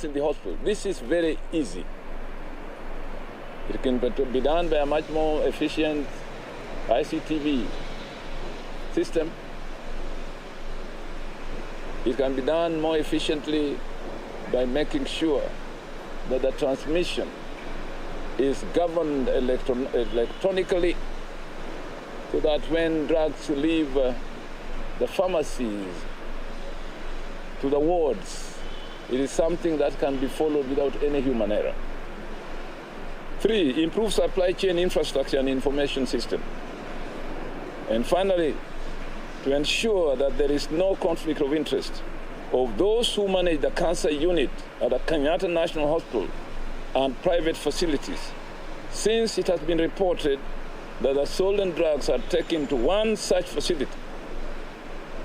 in the hospital. This is very easy. It can be done by a much more efficient ICTV system. It can be done more efficiently by making sure that the transmission is governed electronically, so that when drugs leave the pharmacies to the wards, it is something that can be followed without any human error. 3, improve supply chain infrastructure and information system. And finally, to ensure that there is no conflict of interest of those who manage the cancer unit at the Kenyatta National Hospital and private facilities, since it has been reported that the stolen drugs are taken to one such facility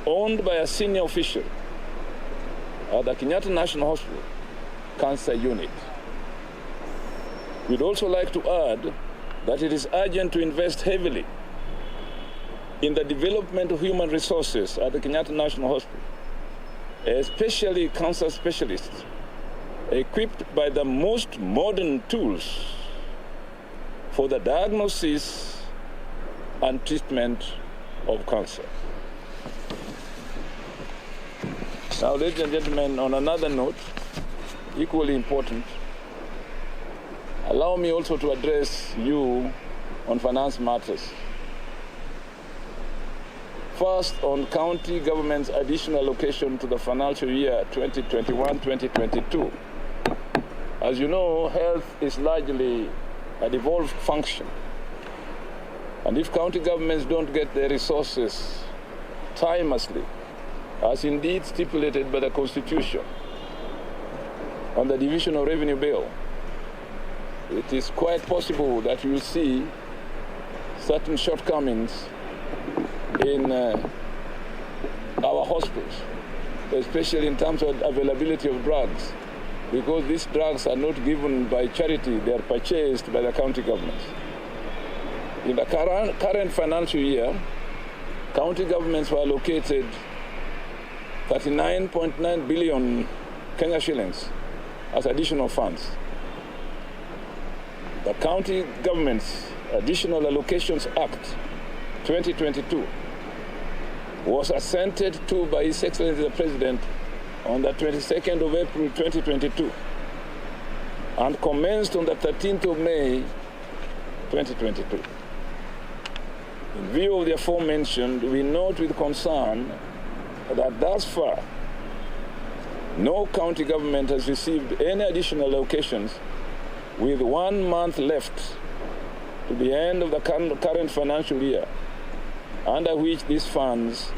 owned by a senior official at the Kenyatta National Hospital Cancer Unit. We'd also like to add that it is urgent to invest heavily in the development of human resources at the Kenyatta National Hospital, especially cancer specialists, equipped by the most modern tools for the diagnosis and treatment of cancer. Now, ladies and gentlemen, on another note, equally important, allow me also to address you on finance matters. First, on county government's additional allocation to the financial year 2021-2022. As you know, health is largely a devolved function. And if county governments don't get their resources timelessly, as indeed stipulated by the Constitution on the Division of Revenue Bill, it is quite possible that you will see certain shortcomings in our hospitals, especially in terms of availability of drugs, because these drugs are not given by charity, they are purchased by the county governments. In the current financial year, county governments were allocated 39.9 billion Kenya shillings as additional funds. The County Government's Additional Allocations Act 2022 was assented to by His Excellency the President on the 22nd of April 2022 and commenced on the 13th of May 2022. In view of the aforementioned, we note with concern that thus far, no county government has received any additional allocations with 1 month left to the end of the current financial year, under which these funds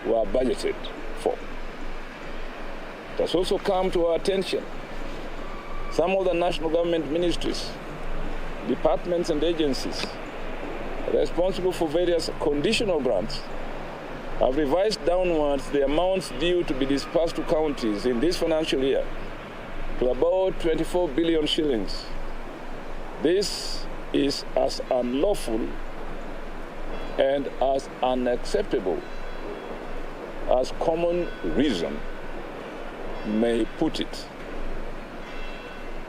were budgeted for. It has also come to our attention some of the national government ministries, departments and agencies responsible for various conditional grants have revised downwards the amounts due to be disbursed to counties in this financial year to about 24 billion shillings. This is as unlawful and as unacceptable as common reason may put it.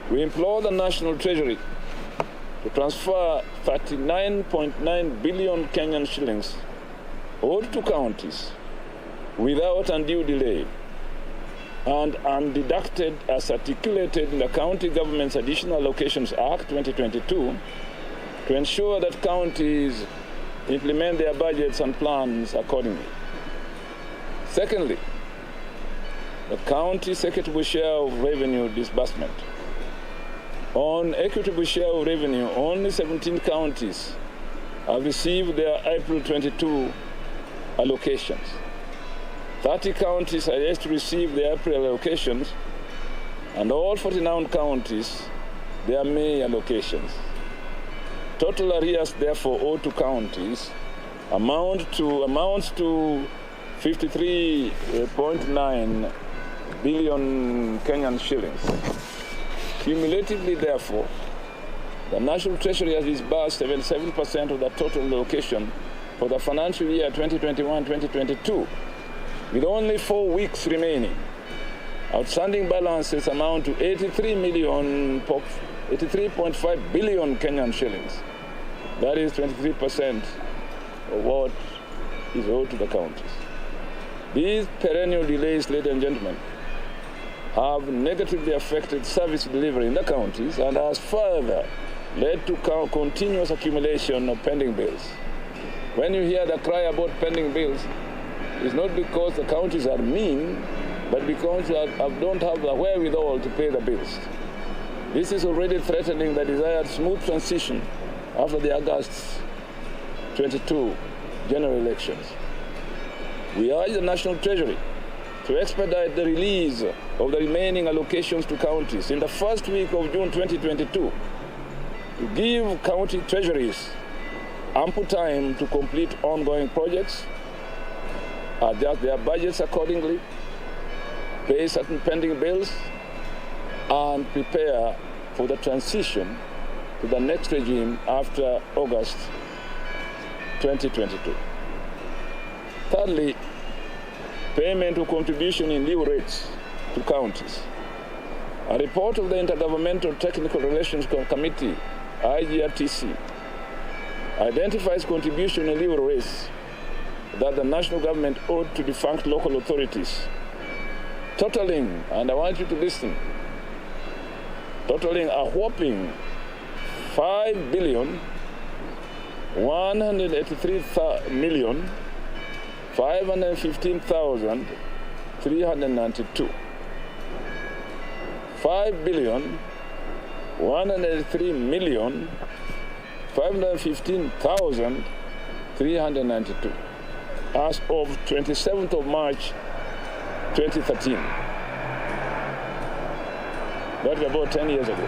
We implore the National Treasury to transfer 39.9 billion Kenyan shillings owed to counties without undue delay and undeducted as articulated in the County Government's Additional Allocations Act 2022 to ensure that counties implement their budgets and plans accordingly. Secondly, the county's equitable share of revenue disbursement. On equitable share of revenue, only 17 counties have received their April 22 allocations. 30 counties are yet to receive their April allocations, and all 49 counties their May allocations. Total arrears, therefore, owed to counties amounts to 53.9 billion Kenyan shillings. Cumulatively, therefore, the National Treasury has disbursed 77% of the total allocation for the financial year 2021-2022, with only 4 weeks remaining Outstanding balances amount to 83.5 billion Kenyan shillings. That is 23% of what is owed to the counties. These perennial delays, ladies and gentlemen, have negatively affected service delivery in the counties and has further led to continuous accumulation of pending bills. When you hear the cry about pending bills, it's not because the counties are mean, but because they don't have the wherewithal to pay the bills. This is already threatening the desired smooth transition after the August 22 general elections. We urge the National Treasury to expedite the release of the remaining allocations to counties in the first week of June 2022 to give county treasuries ample time to complete ongoing projects, adjust their budgets accordingly, pay certain pending bills, and prepare for the transition to the next regime after August 2022. Thirdly, payment of contribution in lieu rates to counties. A report of the Intergovernmental Technical Relations Committee, IGRTC, identifies contribution in lieu rates that the national government owed to defunct local authorities, totaling, and I want you to listen, totaling a whopping 5,183,515,392. 5,183,515,392 as of 27th of March 2013. That's about 10 years ago.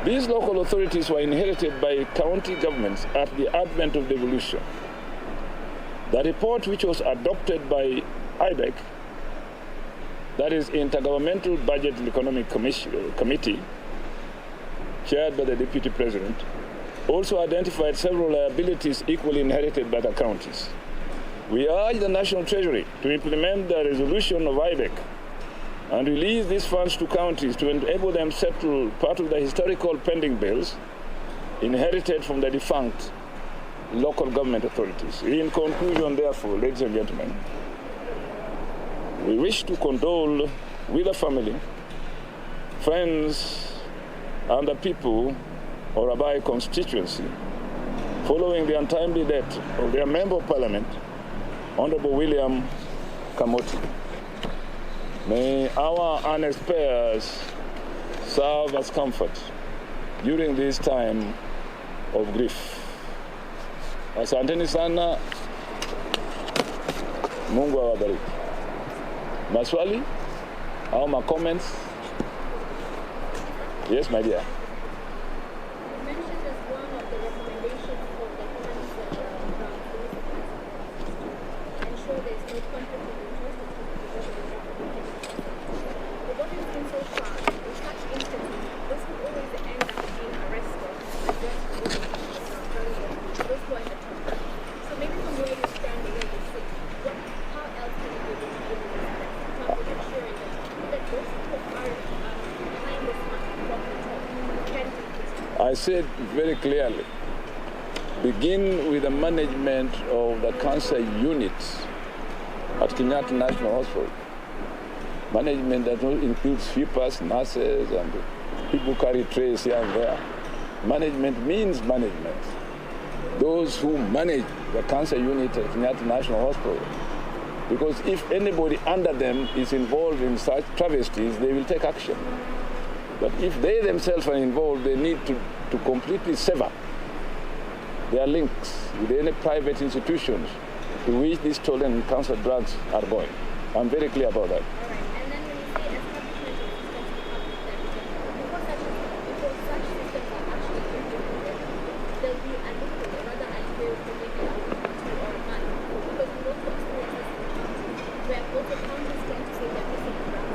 These local authorities were inherited by county governments at the advent of devolution. The report, which was adopted by IBEC, that is Intergovernmental Budget and Economic Committee, chaired by the Deputy President, also identified several liabilities equally inherited by the counties. We urge the National Treasury to implement the resolution of IBEC and release these funds to counties to enable them settle part of the historical pending bills inherited from the defunct local government authorities. In conclusion, therefore, ladies and gentlemen, we wish to condole with the family, friends, and the people of Rabai constituency following the untimely death of their Member of Parliament, Honorable William Kamoti. May our honest prayers serve as comfort during this time of grief. Asanteni sana, Mungu awabariki. Maswali au ma comments? Yes, my dear. You mentioned as one of the recommendations of the Human ensure there is no conflict of interest. But what we've seen so far, in such instances, this will always end up being arrested, addressed to those who are in the top. So maybe from where you stand and where you sit, how else can you do this in terms of ensuring that those who are behind this money from the top can take this? I said very clearly, begin with the management of the cancer units at Kenyatta National Hospital. Management that includes sweepers, nurses, and people who carry trays here and there. Management means management. Those who manage the cancer unit at Kenyatta National Hospital. Because if anybody under them is involved in such travesties, they will take action. But if they themselves are involved, they need to completely sever their links with any private institutions to which these stolen cancer drugs are going. I'm very clear about that. All right. And then when you say establishment of systems before such systems are actually implemented, there'll be a loophole, another idea for maybe a week or a month. Because we know from experiences in the country, where local counties tend to say they're missing drugs,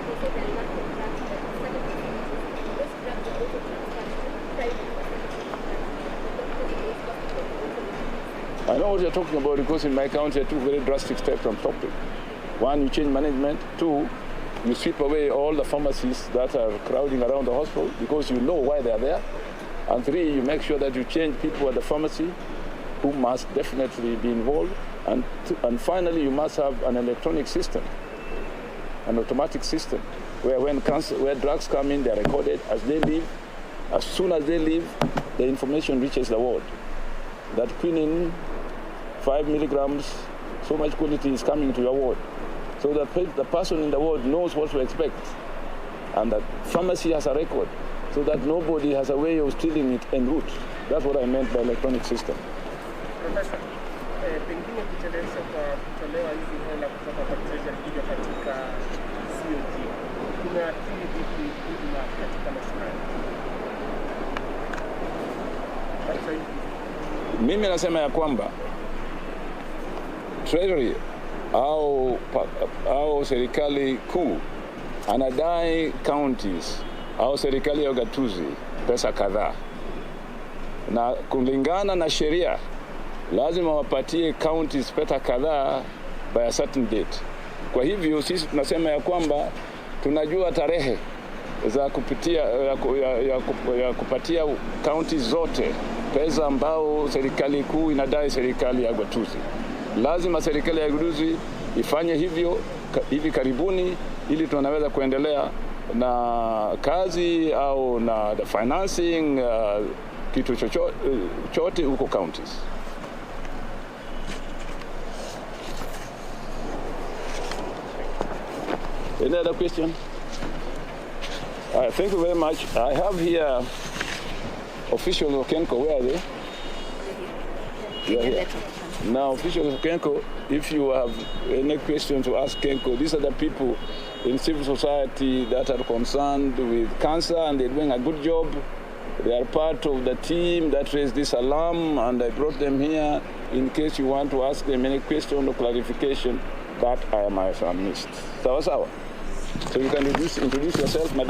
they say they're lacking drugs, but certain communities, those drugs are also transferred to private I know what you're talking about because in my county I took very drastic steps on topic. One, you change management. Two, you sweep away all the pharmacies that are crowding around the hospital because you know why they are there. And three, you make sure that you change people at the pharmacy who must definitely be involved. And finally, you must have an electronic system, an automatic system, where drugs come in, they are recorded as they leave. As soon as they leave, the information reaches the ward. That quinine, 5 milligrams, so much quantity is coming to your ward. So the person in the ward knows what to expect. And the pharmacy has a record, so that nobody has a way of stealing it en route. That's what I meant by electronic system. Professor, pengine kuchelewesha kwa kutolewa hizi hela kutoka kwa treasury kuja katika COG kunaathiri vipi huduma katika mashinani? Mimi nasema ya kwamba treasury au serikali kuu anadai counties au serikali ya ugatuzi pesa kadhaa, na kulingana na sheria lazima wapatie counties pesa kadhaa by a certain date. Kwa hivyo sisi tunasema ya kwamba tunajua tarehe za kupatia counties zote pesa ambao serikali kuu inadai serikali ya ugatuzi. Lazima serikali ya ugatuzi ifanye hivyo hivi karibuni, ili tunaweza kuendelea na kazi au na the financing kitu chochote huko counties. Any other question? Thank you very much. I have here officials of KENCO. Where are they? Here. Now, officials of KENCO, if you have any questions to ask KENCO, these are the people in civil society that are concerned with cancer, and they're doing a good job. They are part of the team that raised this alarm, and I brought them here in case you want to ask them any question or clarification that I might have missed. Sawa sawa. So you can introduce yourself, Madam.